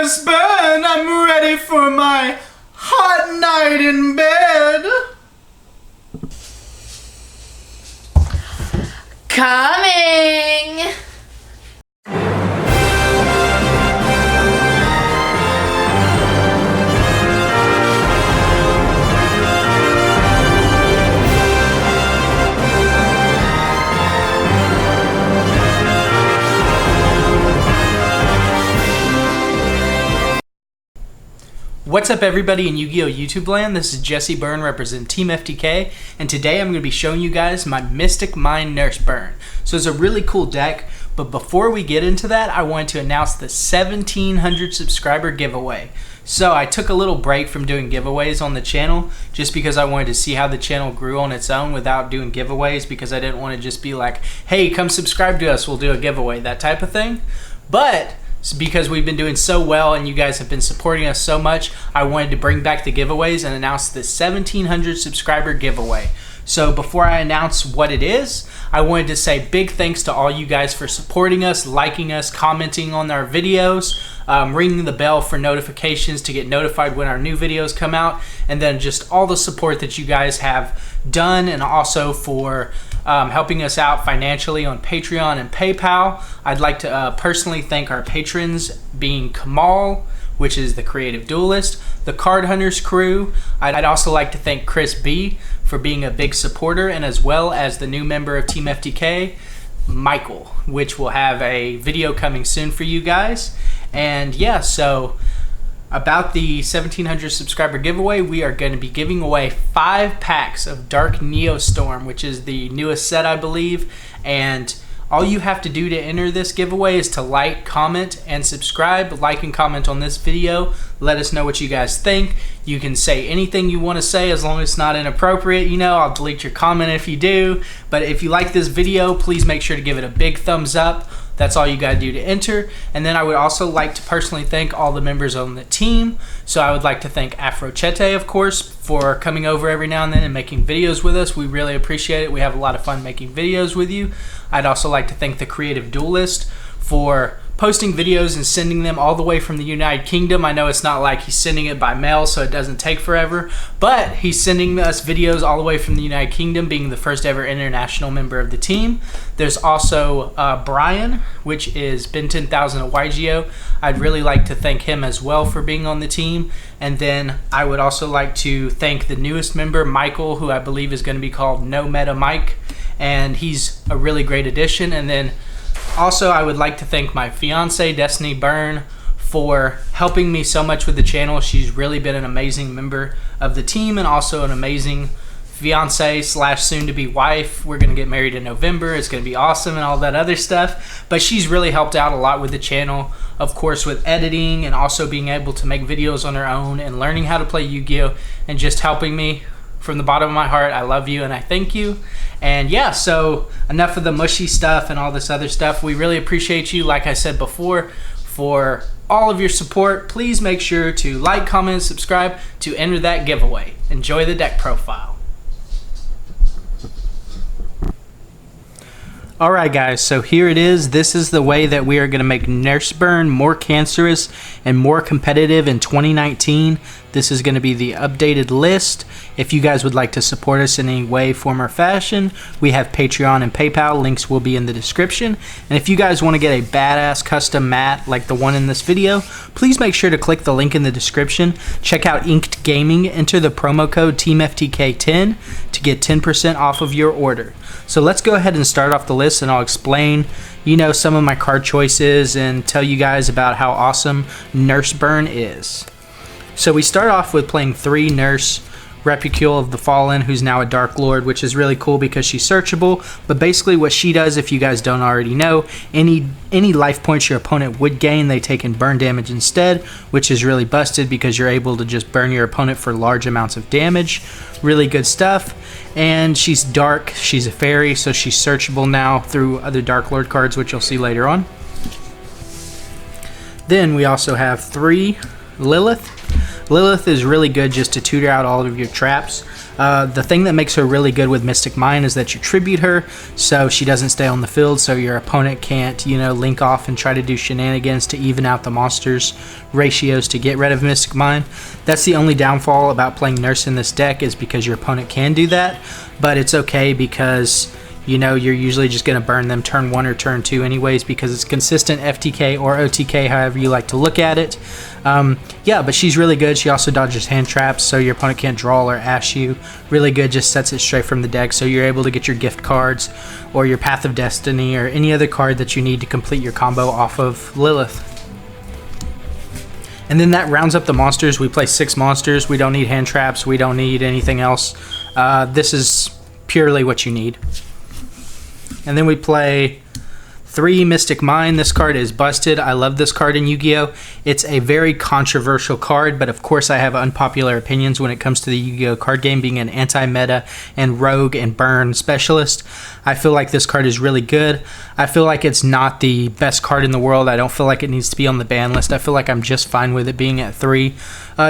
nurse burn. I'm ready for my hot night in bed. Coming! What's up everybody in YuGiOh YouTube land? This is Jesse Byrne representing Team FTK, and today I'm going to be showing you guys my Mystic Mind Nurse Burn. So it's a really cool deck, but before we get into that, I wanted to announce the 1700 subscriber giveaway. So I took a little break from doing giveaways on the channel just because I wanted to see how the channel grew on its own without doing giveaways, because I didn't want to just be like, hey, come subscribe to us, we'll do a giveaway, that type of thing. But because we've been doing so well and you guys have been supporting us so much, I wanted to bring back the giveaways and announce the 1700 subscriber giveaway. So before I announce what it is, I wanted to say big thanks to all you guys for supporting us, liking us, commenting on our videos, ringing the bell for notifications to get notified when our new videos come out, and then just all the support that you guys have done, and also for helping us out financially on Patreon and PayPal. I'd like to personally thank our patrons, being Kamal, which is the Creative Duelist, the Card Hunters crew. I'd also like to thank Chris B for being a big supporter, and as well as the new member of Team FTK, Michael, which will have a video coming soon for you guys. And yeah, so about the 1700 subscriber giveaway, we are going to be giving away 5 packs of Dark Neostorm, which is the newest set, I believe. And all you have to do to enter this giveaway is to like, comment, and subscribe. Like and comment on this video. Let us know what you guys think. You can say anything you want to say as long as it's not inappropriate. You know, I'll delete your comment if you do. But if you like this video, please make sure to give it a big thumbs up. That's all you got to do to enter. And then I would also like to personally thank all the members on the team. So I would like to thank Afrochete, of course, for coming over every now and then and making videos with us. We really appreciate it. We have a lot of fun making videos with you. I'd also like to thank the Creative Duelist for posting videos and sending them all the way from the United Kingdom. I know it's not like he's sending it by mail, so it doesn't take forever, but he's sending us videos all the way from the United Kingdom, being the first ever international member of the team. There's also Brian, which is Ben 10,000 at YuGiOh. I'd really like to thank him as well for being on the team. And then I would also like to thank the newest member, Michael, who I believe is going to be called No Meta Mike, and he's a really great addition. And then also, I would like to thank my fiance, Destiny Byrne, for helping me so much with the channel. She's really been an amazing member of the team and also an amazing fiance slash soon-to-be wife. We're going to get married in November. It's going to be awesome and all that other stuff. But she's really helped out a lot with the channel, of course, with editing and also being able to make videos on her own and learning how to play Yu-Gi-Oh! And just helping me. From the bottom of my heart, I love you and I thank you. And yeah, so enough of the mushy stuff and all this other stuff. We really appreciate you, like I said before, for all of your support. Please make sure to like, comment, and subscribe to enter that giveaway. Enjoy the deck profile. Alright guys, so here it is. This is the way that we are going to make Nurse Burn more cancerous and more competitive in 2019. This is going to be the updated list. If you guys would like to support us in any way, form, or fashion, we have Patreon and PayPal. Links will be in the description. And if you guys want to get a badass custom mat like the one in this video, please make sure to click the link in the description. Check out Inked Gaming. Enter the promo code TeamFTK10 to get 10% off of your order. So let's go ahead and start off the list, and I'll explain, you know, some of my card choices and tell you guys about how awesome Nurse Burn is. So we start off with playing 3 Nurse Replicule of the Fallen, who's now a Dark Lord, which is really cool because she's searchable. But basically what she does, if you guys don't already know, any life points your opponent would gain, they take in burn damage instead, which is really busted because you're able to just burn your opponent for large amounts of damage. Really good stuff. And she's dark, she's a fairy, so she's searchable now through other Dark Lord cards, which you'll see later on. Then we also have 3 Lilith. Lilith is really good just to tutor out all of your traps. The thing that makes her really good with Mystic Mine is that you tribute her, so she doesn't stay on the field, so your opponent can't, you know, link off and try to do shenanigans to even out the monsters' ratios to get rid of Mystic Mine. That's the only downfall about playing Nurse in this deck, is because your opponent can do that, but it's okay because, you know, you're usually just going to burn them turn 1 or turn 2 anyways, because it's consistent FTK or OTK, however you like to look at it. Yeah, but she's really good. She also dodges hand traps, so your opponent can't draw or ash you. Really good, just sets it straight from the deck, so you're able to get your gift cards or your Path of Destiny or any other card that you need to complete your combo off of Lilith. And then that rounds up the monsters. We play 6 monsters. We don't need hand traps. We don't need anything else. This is purely what you need. And then we play 3 Mystic Mine. This card is busted. I love this card in Yu-Gi-Oh! It's a very controversial card, but of course I have unpopular opinions when it comes to the Yu-Gi-Oh! Card game, being an anti-meta and rogue and burn specialist. I feel like this card is really good. I feel like it's not the best card in the world. I don't feel like it needs to be on the ban list. I feel like I'm just fine with it being at 3.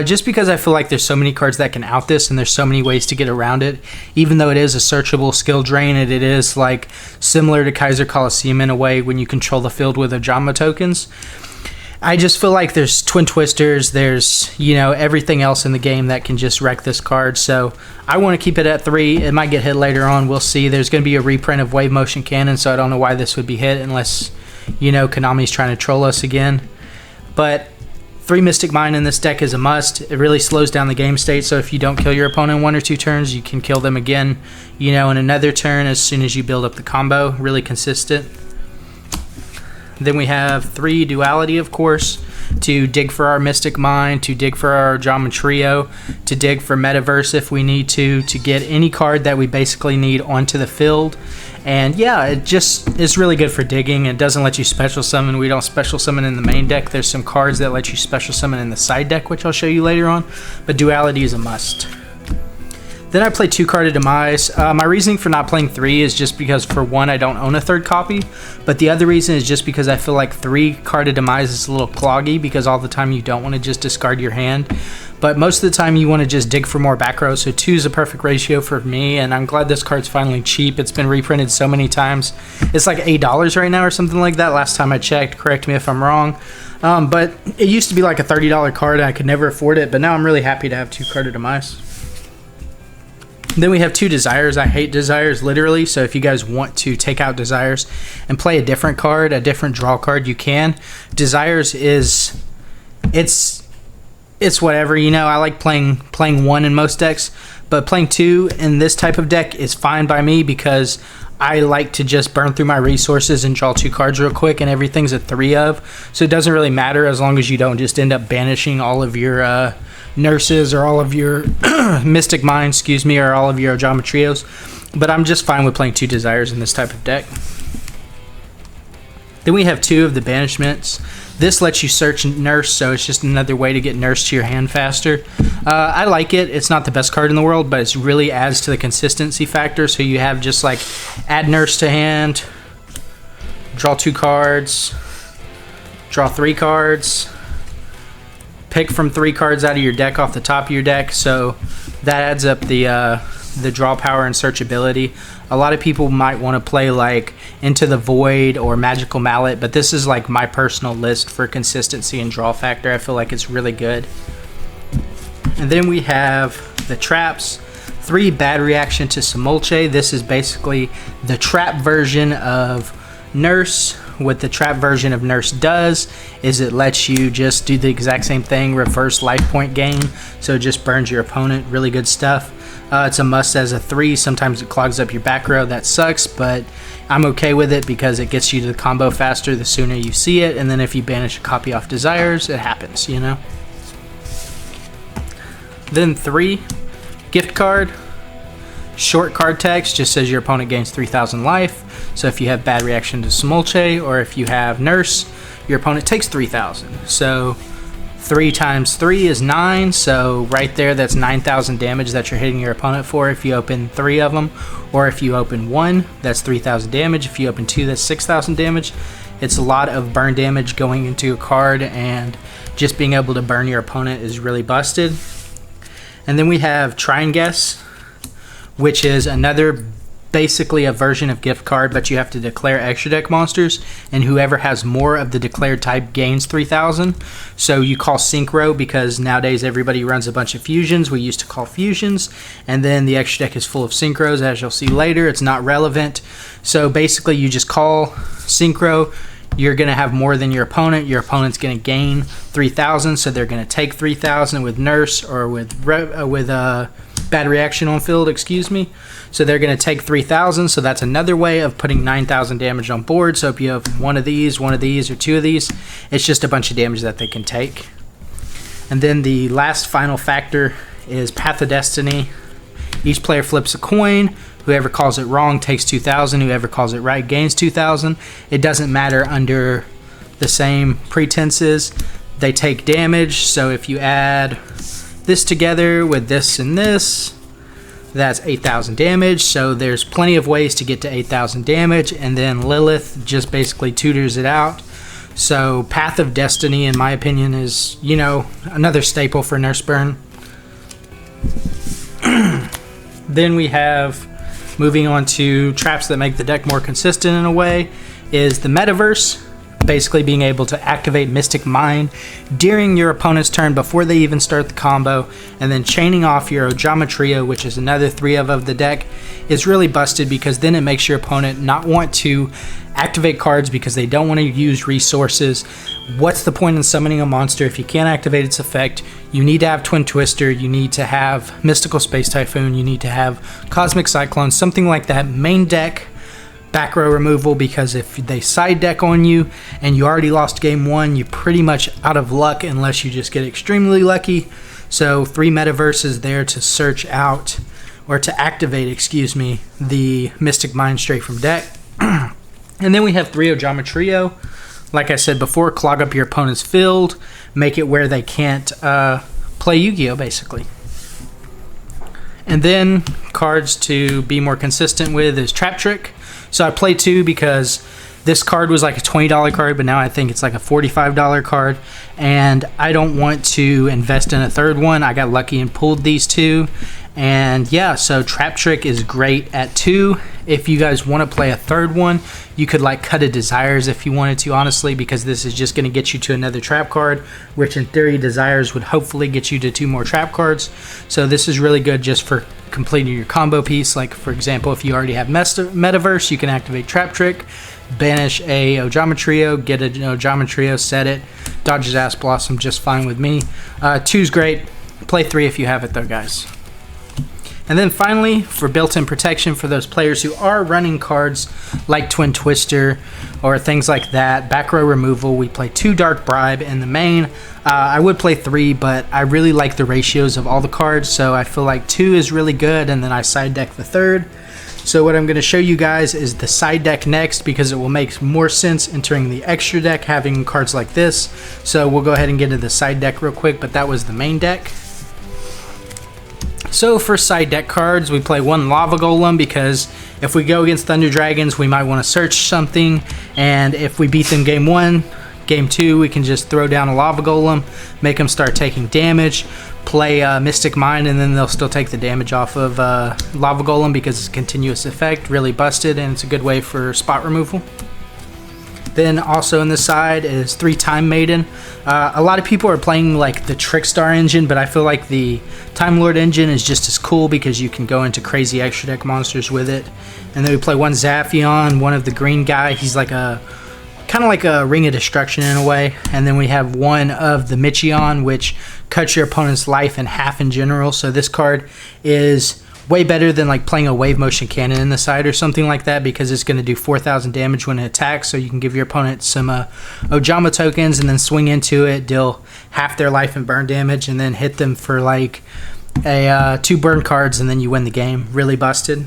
Just because I feel like there's so many cards that can out this, and there's so many ways to get around it. Even though it is a searchable skill drain, and it is like similar to Kaiser Coliseum in a way when you control the field with Ojama tokens. I just feel like there's Twin Twisters, there's, you know, everything else in the game that can just wreck this card. So I want to keep it at 3. It might get hit later on. We'll see. There's going to be a reprint of Wave Motion Cannon, so I don't know why this would be hit unless, you know, Konami's trying to troll us again. But 3 Mystic Mine in this deck is a must. It really slows down the game state, so if you don't kill your opponent in 1 or 2 turns, you can kill them again, you know, in another turn as soon as you build up the combo. Really consistent. Then we have 3 Duality, of course, to dig for our Mystic Mine, to dig for our Ojama Trio, to dig for Metaverse if we need to get any card that we basically need onto the field. And yeah, it just is really good for digging. It doesn't let you special summon. We don't special summon in the main deck. There's some cards that let you special summon in the side deck, which I'll show you later on, but Duality is a must. Then I play 2 Carded Demise. My reasoning for not playing 3 is just because, for one, I don't own a 3rd copy, but the other reason is just because I feel like 3 Carded Demise is a little cloggy, because all the time you don't want to just discard your hand, but most of the time you want to just dig for more back row, so 2 is a perfect ratio for me, and I'm glad this card's finally cheap. It's been reprinted so many times. It's like $8 right now or something like that last time I checked. Correct me if I'm wrong. But it used to be like a $30 card and I could never afford it, but now I'm really happy to have 2 Carded Demise. Then we have 2 Desires. I hate Desires, literally, so if you guys want to take out Desires and play a different card, a different draw card, you can. Desires is, it's whatever, you know. I like playing 1 in most decks, but playing 2 in this type of deck is fine by me, because I like to just burn through my resources and draw 2 cards real quick, and everything's a 3 of, so it doesn't really matter as long as you don't just end up banishing all of your Nurses or all of your Mystic Mine, excuse me, or all of your Ojama Trios. But I'm just fine with playing 2 Desires in this type of deck. Then we have 2 of the Banishments. This lets you search Nurse, so it's just another way to get Nurse to your hand faster. I like it. It's not the best card in the world, but it really adds to the consistency factor. So you have just like add Nurse to hand, draw 2 cards, draw 3 cards, pick from 3 cards out of your deck off the top of your deck, so that adds up the draw power and searchability. A lot of people might want to play like Into the Void or Magical Mallet, but this is like my personal list for consistency and draw factor. I feel like it's really good. And then we have the traps. 3 Bad Reaction to Simulche. This is basically the trap version of Nurse. What the trap version of Nurse does is it lets you just do the exact same thing, reverse life point gain, so it just burns your opponent. Really good stuff. It's a must as a 3. Sometimes it clogs up your back row. That sucks, but I'm okay with it because it gets you to the combo faster the sooner you see it, and then if you banish a copy off Desires, it happens, you know. Then 3 Gift Card. Short card text just says your opponent gains 3,000 life. So if you have Bad Reaction to Simulche, or if you have Nurse, your opponent takes 3,000. So 3 times 3 is 9. So right there, that's 9,000 damage that you're hitting your opponent for if you open 3 of them. Or if you open 1, that's 3,000 damage. If you open 2, that's 6,000 damage. It's a lot of burn damage going into a card, and just being able to burn your opponent is really busted. And then we have Try and Guess. which is another basically a version of gift card, but you have to declare extra deck monsters, and whoever has more of the declared type gains 3,000. So you call synchro because nowadays everybody runs a bunch of fusions. We used to call fusions, and then the extra deck is full of synchros, as you'll see later. It's not relevant. So basically you just call synchro. You're going to have more than your opponent. Your opponent's going to gain 3,000, so they're going to take 3,000 with nurse or with bad reaction on field, excuse me. So they're going to take 3,000, so that's another way of putting 9,000 damage on board. So if you have one of these, or two of these, it's just a bunch of damage that they can take. And then the last final factor is Path of Destiny. Each player flips a coin. Whoever calls it wrong takes 2,000. Whoever calls it right gains 2,000. It doesn't matter under the same pretenses. They take damage, so if you add this together with this and this, that's 8,000 damage. So there's plenty of ways to get to 8,000 damage, and then Lilith just basically tutors it out. So Path of Destiny, in my opinion, is, you know, another staple for Nurse Burn. Then we have, moving on to traps that make the deck more consistent in a way, is the Metaverse. Basically being able to activate Mystic Mind during your opponent's turn before they even start the combo, and then chaining off your Ojama Trio, which is another 3 of the deck, is really busted because then it makes your opponent not want to activate cards because they don't want to use resources. What's the point in summoning a monster if you can't activate its effect? You need to have Twin Twister, you need to have Mystical Space Typhoon, you need to have Cosmic Cyclone, something like that. Main deck back row removal, because if they side deck on you and you already lost game 1, you're pretty much out of luck unless you just get extremely lucky. So 3 Metaverses there to search out, or to activate, excuse me, the Mystic Mind straight from deck. And then we have 3 Ojama Trio. Like I said before, clog up your opponent's field, make it where they can't play Yu-Gi-Oh basically. And then cards to be more consistent with is Trap Trick. So I play 2 because this card was like a $20 card, but now I think it's like a $45 card, and I don't want to invest in a third one. I got lucky and pulled these 2, and yeah, so Trap Trick is great at 2. If you guys want to play a third one, you could like cut a Desires if you wanted to, honestly, because this is just going to get you to another trap card, which in theory Desires would hopefully get you to 2 more trap cards. So this is really good just for completing your combo piece. Like for example, if you already have Metaverse, you can activate Trap Trick, banish a Ojama Trio, get an Ojama Trio, set it, dodges Ass Blossom just fine with me. 2's great. Play 3 if you have it though, guys. And then finally, for built-in protection for those players who are running cards like Twin Twister or things like that, back row removal, we play 2 Dark Bribe in the main. I would play 3, but I really like the ratios of all the cards, so I feel like 2 is really good, and then I side deck the 3rd. So what I'm going to show you guys is the side deck next, because it will make more sense entering the extra deck having cards like this. So we'll go ahead and get into the side deck real quick, but that was the main deck. So for side deck cards, we play 1 Lava Golem, because if we go against Thunder Dragons, we might want to search something, and if we beat them game 1, game 2, we can just throw down a Lava Golem, make them start taking damage, play Mystic Mind, and then they'll still take the damage off of Lava Golem because it's a continuous effect, really busted, and it's a good way for spot removal. Then also on the side is 3 Time Maiden. A lot of people are playing like the Trickstar engine, but I feel like the Time Lord engine is just as cool because you can go into crazy extra deck monsters with it. And then we play 1 Zaphion, one of the green guy. He's like a kind of like a Ring of Destruction in a way. And then we have 1 of the Michion, which cuts your opponent's life in half in general. So this card is way better than like playing a Wave Motion Cannon in the side or something like that, because it's going to do 4,000 damage when it attacks. So you can give your opponent some Ojama tokens and then swing into it, deal half their life in burn damage, and then hit them for like a 2 burn cards, and then you win the game. Really busted.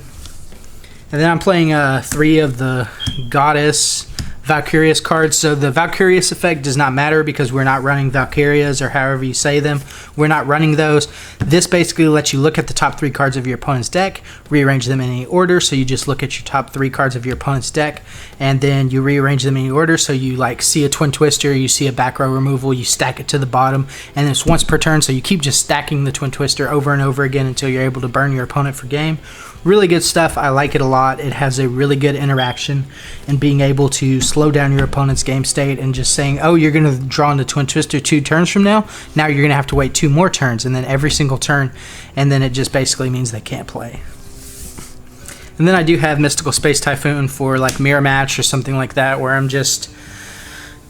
And then I'm playing 3 of the Goddess Valkyria's cards. So the Valkyria's effect does not matter because we're not running Valkyrias, or however you say them. We're not running those. This basically lets you look at the top 3 cards of your opponent's deck, rearrange them in any order. So you just look at your top 3 cards of your opponent's deck, and then you rearrange them in any order. So you like see a Twin Twister, you see a back row removal, you stack it to the bottom, and it's once per turn. So you keep just stacking the Twin Twister over and over again until you're able to burn your opponent for game. Really good stuff. I like it a lot. It has a really good interaction in being able to slow down your opponent's game state and just saying, oh, you're going to draw into Twin Twister 2 turns from now. Now you're going to have to wait 2 more turns, and then every single turn, and then it just basically means they can't play. And then I do have Mystical Space Typhoon for like mirror match or something like that, where I'm just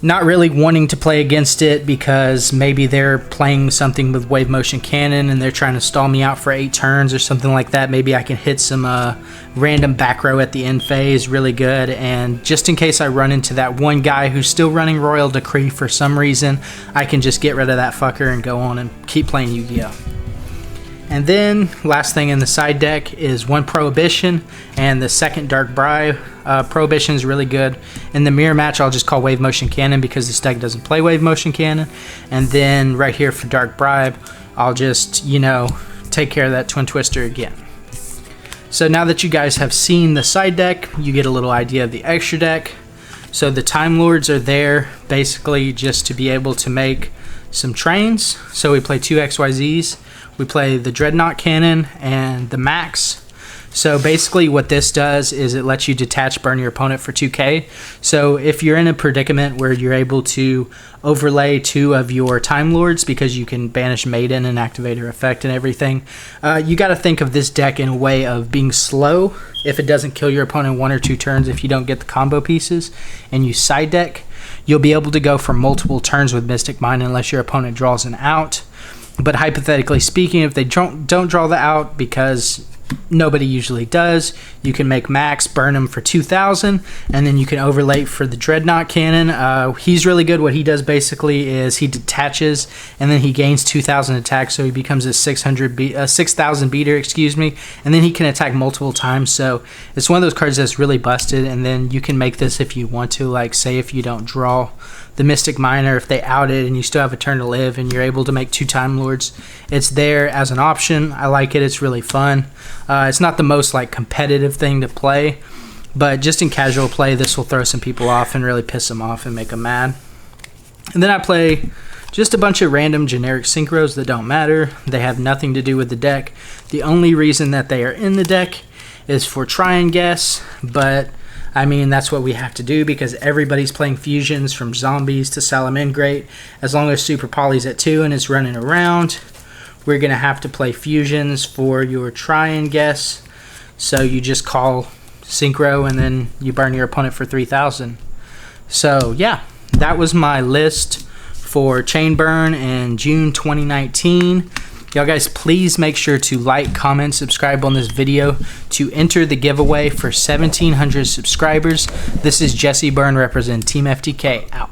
not really wanting to play against it because maybe they're playing something with Wave Motion Cannon and they're trying to stall me out for 8 turns or something like that. Maybe I can hit some random back row at the end phase really good, and just in case I run into that one guy who's still running Royal Decree for some reason, I can just get rid of that fucker and go on and keep playing Yu-Gi-Oh! And then, last thing in the side deck is 1 Prohibition and the 2nd Dark Bribe. Prohibition is really good. In the mirror match, I'll just call Wave Motion Cannon because this deck doesn't play Wave Motion Cannon. And then right here for Dark Bribe, I'll just, you know, take care of that Twin Twister again. So now that you guys have seen the side deck, you get a little idea of the extra deck. So the Time Lords are there basically just to be able to make some trains. So we play 2 XYZs. We play the Dreadnought Cannon and the Max. So basically what this does is it lets you detach burn your opponent for 2k. So if you're in a predicament where you're able to overlay 2 of your Time Lords because you can banish Maiden and activate her effect and everything, you got to think of this deck in a way of being slow if it doesn't kill your opponent 1 or 2 turns if you don't get the combo pieces, and you side deck. You'll be able to go for multiple turns with Mystic Mine unless your opponent draws an out. But hypothetically speaking, if they don't draw the out, because nobody usually does, you can make Max burn him for 2,000, and then you can overlay for the Dreadnought Cannon. He's really good. What he does basically is he detaches, and then he gains 2,000 attack, so he becomes a 6,000 beater, excuse me, and then he can attack multiple times. So it's one of those cards that's really busted, and then you can make this if you want to, like say if you don't draw the Mystic Miner, if they out it and you still have a turn to live and you're able to make 2 Time Lords, it's there as an option. I like it. It's really fun. It's not the most like competitive thing to play, but just in casual play, this will throw some people off and really piss them off and make them mad. And then I play just a bunch of random generic synchros that don't matter. They have nothing to do with the deck. The only reason that they are in the deck is for try and guess, but I mean, that's what we have to do because everybody's playing fusions from zombies to Salamangreat. As long as Super Poly's at 2 and it's running around, we're going to have to play fusions for your try and guess. So you just call Synchro and then you burn your opponent for 3,000. So yeah, that was my list for Chain Burn in June 2019. Y'all guys, please make sure to like, comment, subscribe on this video to enter the giveaway for 1,700 subscribers. This is Jesse Byrne representing Team FTK out.